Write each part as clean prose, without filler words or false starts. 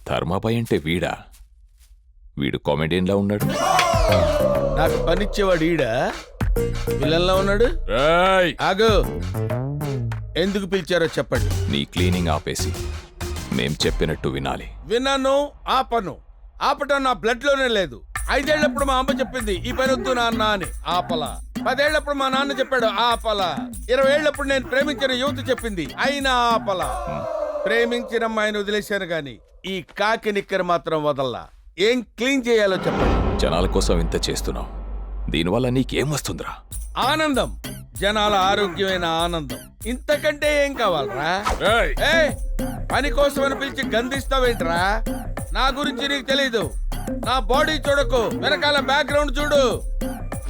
ధర్మాబాయ్ అంటే వీడా? వీడు కామెడియన్లా ఉన్నాడు. నాకు పనిచ్చేవాడు ఈడా విలన్లా ఉన్నాడు. ఆగు, ఎందుకు పిలిచారో చెప్పండి. నీ క్లీనింగ్ ఆపేసి మేం చెప్పినట్టు వినాలి. విన్నాను, ఆపను. ఆపటం నా బ్లడ్ లోనే లేదు. 5 ఏళ్లప్పుడు మా అమ్మ చెప్పింది ఈ పని వద్దు నాన్న అని, ఆపల. 10 ఏళ్లప్పుడు మా నాన్న చెప్పాడు, ఆపల. 20 ఏళ్లప్పుడు నేను ప్రేమించిన యువత చెప్పింది, అయినా ఆపల. ప్రేమించిన అమ్మాయిని వదిలేశాను గాని ఈ కాకి నిక్కర మాత్రం వదల్లా. ఏం క్లీన్ చేయాలో చెప్పండి. జనాల కోసం ఇంత చేస్తున్నావు, దీనివల్ల నీకేం వస్తుందిరా? ఆనందం, జనాల ఆరోగ్యమైన ఆనందం. ఇంతకంటే ఏం కావాలరా? ఏయ్, పని కోసం అని పిలిచి గంధిస్తావేంట్రా? నా గురించి నీకు తెలీదు. నా బాడీ చూడకు, వెనకాల బ్యాక్గ్రౌండ్ చూడు.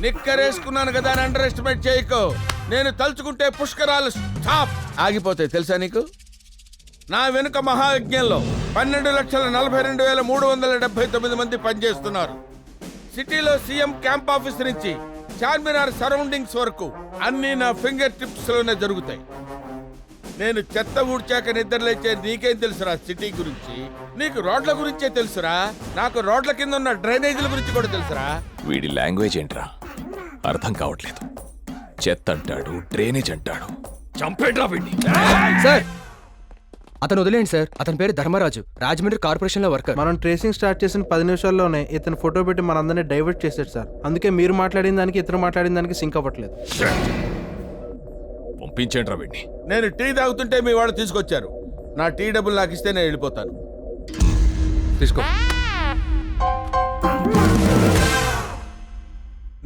నిక్కరేసుకున్నాను కదా అని అండర్ ఎస్టిమేట్ చేయకు. నేను తలుచుకుంటే పుష్కరాలు స్టాప్ ఆగిపోతాయి తెలుసా నీకు? నా వెనుక మహాయజ్ఞంలో 12,42,379 మంది పనిచేస్తున్నారు. సిటీలో సీఎం క్యాంప్ ఆఫీస్ నుంచి చార్మినార్ సరౌండింగ్స్ వరకు అన్ని నా ఫింగర్ టిప్స్ లోనే జరుగుతాయి. నేను చెత్త ఊడ్చాక నిద్రలేచే నీకేం తెలుసురా సిటీ గురించి? నీకు రోడ్ల గురించే తెలుసురా? నాకు రోడ్ల కింద ఉన్న డ్రైనేజీల గురించి కూడా తెలుసురా? వీడి లాంగ్వేజ్ ఏంట్రా? అర్థం కావట్లేదు. చెత్త అంటాడు, డ్రైనేజ్ అంటాడు. చంపేట్రా వీడిని. సార్ అతను వదిలేండి సార్. అతని పేరు ధర్మరాజు, రాజమండ్రి కార్పొరేషన్ లో వర్కర్. మనం ట్రేసింగ్ స్టార్ట్ చేసిన 10 నిమిషాల్లోనే ఇతను ఫోటో పెట్టి మనందరినీ డైవర్ట్ చేశాడు సార్. అందుకే మీరు మాట్లాడిన దానికి ఇతను మాట్లాడిన దానికి సింక్ అవ్వట్లేదు. పంపించండి రా వీడిని. నేను టీ తాగుతుంటే మీ వాళ్ళు తీసుకొచ్చారు. నా టీ డబ్బులు నాకు ఇస్తే నేను వెళ్ళిపోతాను. తీసుకో.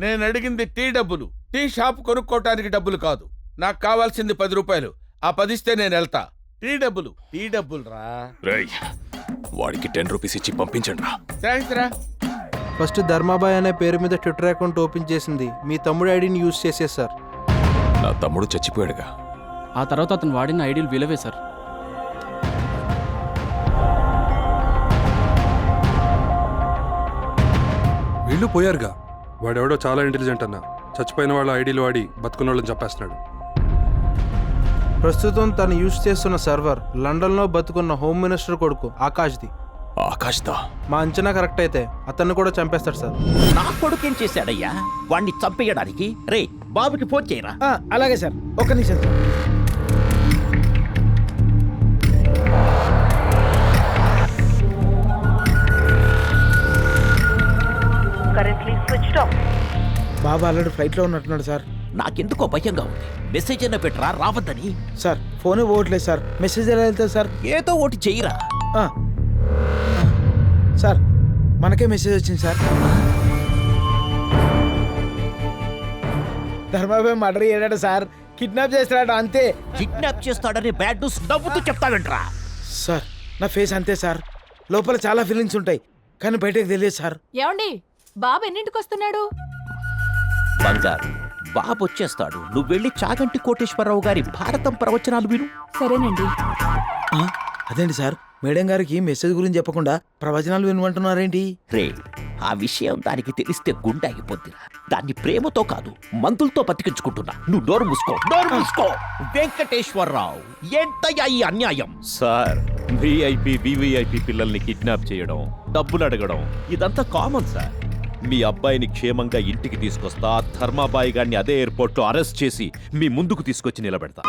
నేను అడిగింది టీ డబ్బులు, టీ షాప్ కొనుక్కోవటానికి డబ్బులు కాదు. నాకు కావాల్సింది 10 రూపాయలు. ఆ 10 ఇస్తే నేను వెళ్తా. టీ డబ్బులు రా. వాడికి 10 రూపీస్ ఇచ్చి పంపించండి రా. థ్యాంక్స్ రా. ఫస్ట్ ధర్మాబాయ్ అనే పేరు మీద ట్విట్టర్ అకౌంట్ ఓపెన్ చేసింది మీ తమ్ముడు ఐడిని యూజ్ చేసే సార్. నా తమ్ముడు చచ్చిపోయాడుగా. ఆ తర్వాత అతను వాడిన ఐడియల్ విలువే సార్. వీళ్ళు పోయారుగా. వాడెవడో చాలా ఇంటెలిజెంట్ అన్న. చచ్చిపోయిన వాళ్ళ ఐడీలు వాడి బతుకున్న వాళ్ళని చంపేస్తున్నాడు. ప్రస్తుతం తను యూజ్ చేస్తున్న సర్వర్ లండన్ లో బతుకున్న హోమ్ మినిస్టర్ కొడుకు ఆకాష్ది. ఆకాష్దా? మా అంచనా కరెక్ట్ అయితే అతన్ని కూడా చంపేస్తాడు సార్. నా కొడుకేం చేశాడయ్యా వాణ్ణి చంపేయడానికి? రే బాబుకి ఫోన్ చేయరా. అలాగే సార్, ఒక్క నిమిషం. బాబు ఆల్రెడీ ఫ్లైట్ లో ఉన్నట్టున్నాడు సార్. నాకెందుకో భయంగా ఉంది. మెసేజ్ అయినా పెట్టరా రావద్దని. సార్ ఫోన్ పోవట్లేదు సార్. మెసేజ్ ఎలా వెళ్తుంది సార్? ఏదో ఒకటి చెయ్యరా. సార్ మనకే మెసేజ్ వచ్చింది సార్. ధర్మాబాయ్ మర్డర్ చేయడాడు సార్. కిడ్నాప్ చేస్తాడు అంతే. కిడ్నాప్ చేస్తాడని బ్యాడ్ న్యూస్ నవ్వుతూ చెప్తావేంట్రా? సార్ నా ఫేస్ అంతే సార్. లోపల చాలా ఫీలింగ్స్ ఉంటాయి కానీ బయటకు తెలియదు సార్. ఏమండి, బాబు ఎన్నింటికి వస్తున్నాడు? బంగారు బాబు వచ్చేస్తాడు. నువ్వు వెళ్ళి చాగంటి కోటేశ్వరరావు గారి భారతం ప్రవచనాలు విను. సరేనండి. అదేంటి సార్, మేడం గారికి మెసేజ్ గురించి చెప్పకుండా ప్రవచనాలు వినమంటున్నారేంటి? రే ఆ విషయం దానికి తెలిస్తే గుండె ఆగిపోద్దిరా. దాన్ని ప్రేమతో కాదు మందులతో బతికించుకుంటున్నా. నువ్వు నోరు మూసుకో, నోరు మూసుకో. వెంకటేశ్వరరావు ఏంటయ్యా ఈ అన్యాయం? సార్, విఐపి వివిఐపి పిల్లల్ని కిడ్నాప్ చేయడం, డబ్బులు అడగడం ఇదంతా కామన్ సార్. మీ అబ్బాయిని క్షేమంగా ఇంటికి తీసుకొస్తా. ధర్మాబాయి గారిని అదే ఎయిర్పోర్ట్ లో అరెస్ట్ చేసి మీ ముందుకు తీసుకొచ్చి నిలబెడతా.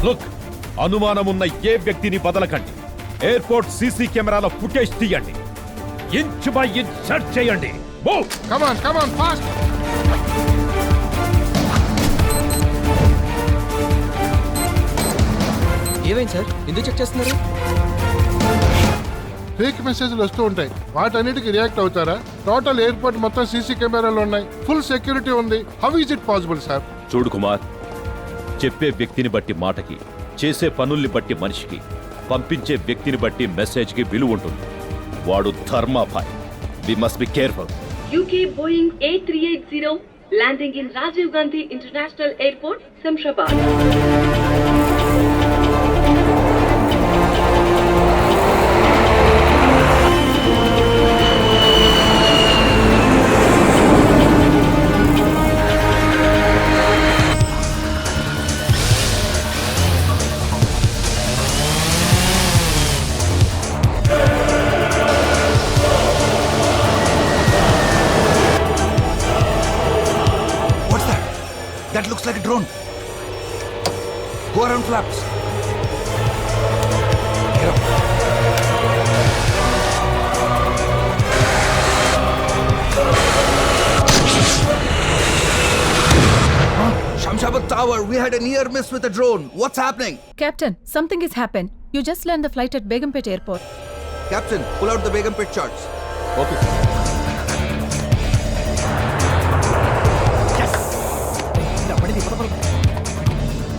లుక్, అనుమానమున్న ఏ వ్యక్తిని బదలకండి. ఎయిర్పోర్ట్ సీసీ కెమెరాల ఫుటేజ్ తీయండి. ఇంచ్ బై ఇంచ్ సెర్చ్ చేయండి. Come on fast. ఏమైంది సార్? ఎందుకు చెక్ చేస్తున్నారు? ఫేక్ మెసేజ్లు వస్తూ ఉంటాయి. వాటన్నిటికి రియాక్ట్ అవుతారా? టోటల్ ఎయిర్పోర్ట్ మొత్తం సీసీ కెమెరాలు ఉన్నాయి. ఫుల్ సెక్యూరిటీ ఉంది. How is it possible sir? చూడు కుమార్, చెప్పే వ్యక్తిని బట్టి మాటకి, చేసే పనుల్ని బట్టి మనిషికి, పంపించే వ్యక్తిని బట్టి మెసేజ్ కి విలువ ఉంటుంది. వాడు Dharmabhai. We must be careful. UK Boeing A380 Landing in Rajiv Gandhi International Airport, Samshabad. What's that? That looks like a drone. Go around flaps. Get up. Shamshabad Tower, we had a near miss with a drone. What's happening? Captain, something has happened. You just land the flight at Begumpet Airport. Captain, pull out the Begumpet charts.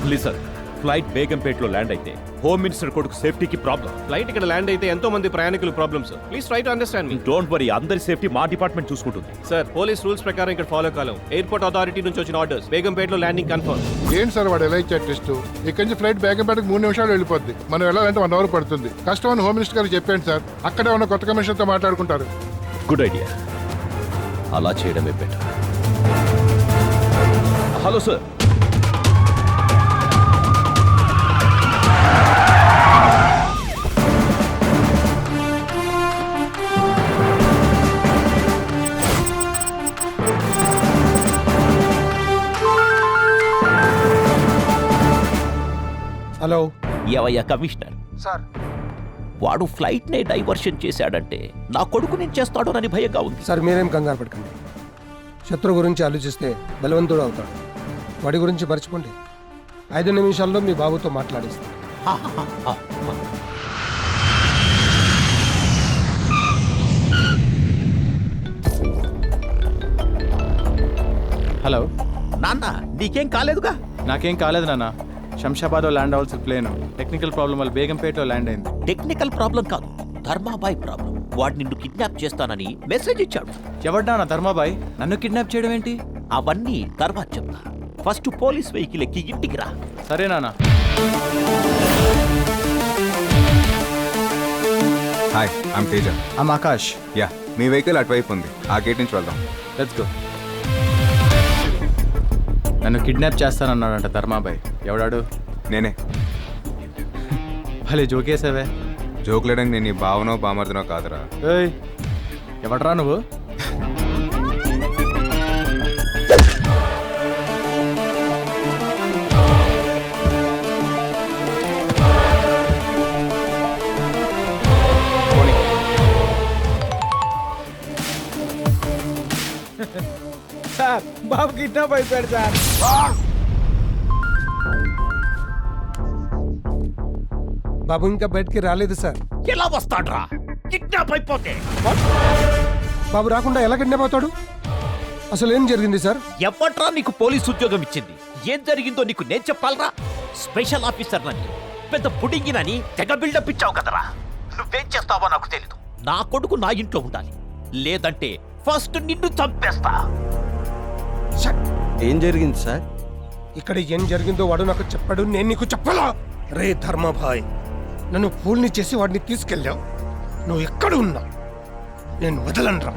Please sir flight బేగంపేటలో land అయితే home minister కొడుకు సేఫ్టీకి problem. Flight ఇక్కడ land అయితే ఎంతో మంది ప్రయాణికులు problems. Please try to understand me. Don't worry, అందరి సేఫ్టీ మా డిపార్ట్మెంట్ చూసుకుంటుంది. సార్, పోలీస్ రూల్స్ ప్రకారం ఇక్కడ ఫాలో కాలం. ఎయిర్పోర్ట్ అథారిటీ నుంచి వచ్చిన ఆర్డర్స్ బేగంపేటలో ల్యాండింగ్ కన్ఫర్మ్. ఏంటి సార్ వాడు ఎలా ఇచ్చారు టెస్ట్? ఇక్కడి నుంచి ఫ్లైట్ బేగంపేటకు 3 నిమిషాలు వెళ్ళిపోద్ది. మనం వెళ్ళాలంటే 1 అవర్ పడుతుంది. కష్టం అని హోమ్ మినిస్టర్ గారు చెప్పాను సార్. అక్కడే ఉన్న కొత్త కమిషనర్తో మాట్లాడుకుంటారు. గుడ్ ఐడియా, అలా చేయడమే బెటర్. Hello sir. హలో. ఏవయ్యా కమిషనర్, సార్ వాడు ఫ్లైట్ నే డైవర్షన్ చేశాడంటే నా కొడుకు నేను చేస్తాడోనని భయంగా ఉంది. సార్ మీరేం కంగారు పడకండి. శత్రు గురించి ఆలోచిస్తే బలవంతుడు అవుతాడు. వాడి గురించి మర్చిపోండి. 5 నిమిషాల్లో మీ బాబుతో మాట్లాడిస్తాను. హలో నాన్న, నీకేం కాలేదుగా? నాకేం కాలేదు నాన్న. శంషాబాద్లో ల్యాండ్ అవ్వాల్సిన ప్లేన్ టెక్నికల్ ప్రాబ్లం వల్ల బేగంపేటలో ల్యాండ్ అయింది. టెక్నికల్ ప్రాబ్లం కాదు, ధర్మాబాయ్ ప్రాబ్లం. వాడు నిన్ను కిడ్నాప్ చేస్తానని మెసేజ్ ఇచ్చాడు. ఎవడ్డా నా ధర్మాబాయ్? నన్ను కిడ్నాప్ చేయడం ఏంటి? అవన్నీ తర్వాత చెప్తా. ఫస్ట్ పోలీస్ వెహికల్ ఎక్కి ఇంటికి రా. సరే నాన్న. Hi, I'm Teja. I'm Akash. Yeah, me vehicle అటువైపు ఉంది. ఆ గేట్ నుంచి వెళ్దాం. Let's go. నన్ను కిడ్నాప్ చేస్తానన్నాడంట ధర్మాబాయ్. ఎవడాడు? నేనే. భలే జోకేసావే. జోకులేడానికి నేను నీ భావనో బామర్దనో కాదురా. ఏయ్, ఎవడరా నువ్వు? సార్, బాబు కిడ్నాప్ అయిపోయాడు సార్. బాబు ఇంకా బయటికి రాలేదు సార్. ఎలా వస్తాడ్రా కిడ్నాప్ అయిపోతే? బాబు రాకుండా ఎలా కిడ్నాప్ అవుతాడు? అసలు ఏం జరిగింది సార్? ఎవట్రా నీకు పోలీస్ ఉద్యోగం ఇచ్చింది? ఏం జరిగిందో నీకు నేను చెప్పాలరా? స్పెషల్ ఆఫీసర్ నని, పెద్ద పుడింగినని తెగ బిల్డప్ ఇచ్చావు కదరా. నువ్వేం చేస్తావో నాకు తెలీదు. నా కొడుకు నా ఇంట్లో ఉండాలి, లేదంటే ఫస్ట్ నిన్ను చంపేస్తా. ఏం జరిగింది సార్? ఇక్కడ ఏం జరిగిందో వాడు నాకు చెప్పాడు, నేను నీకు చెప్పాలా? రే ధర్మభాయ్, నన్ను ఫూల్ని చేసి వాడిని తీసుకెళ్ళావు. నువ్వు ఎక్కడ ఉన్నా నేను వదలనురా.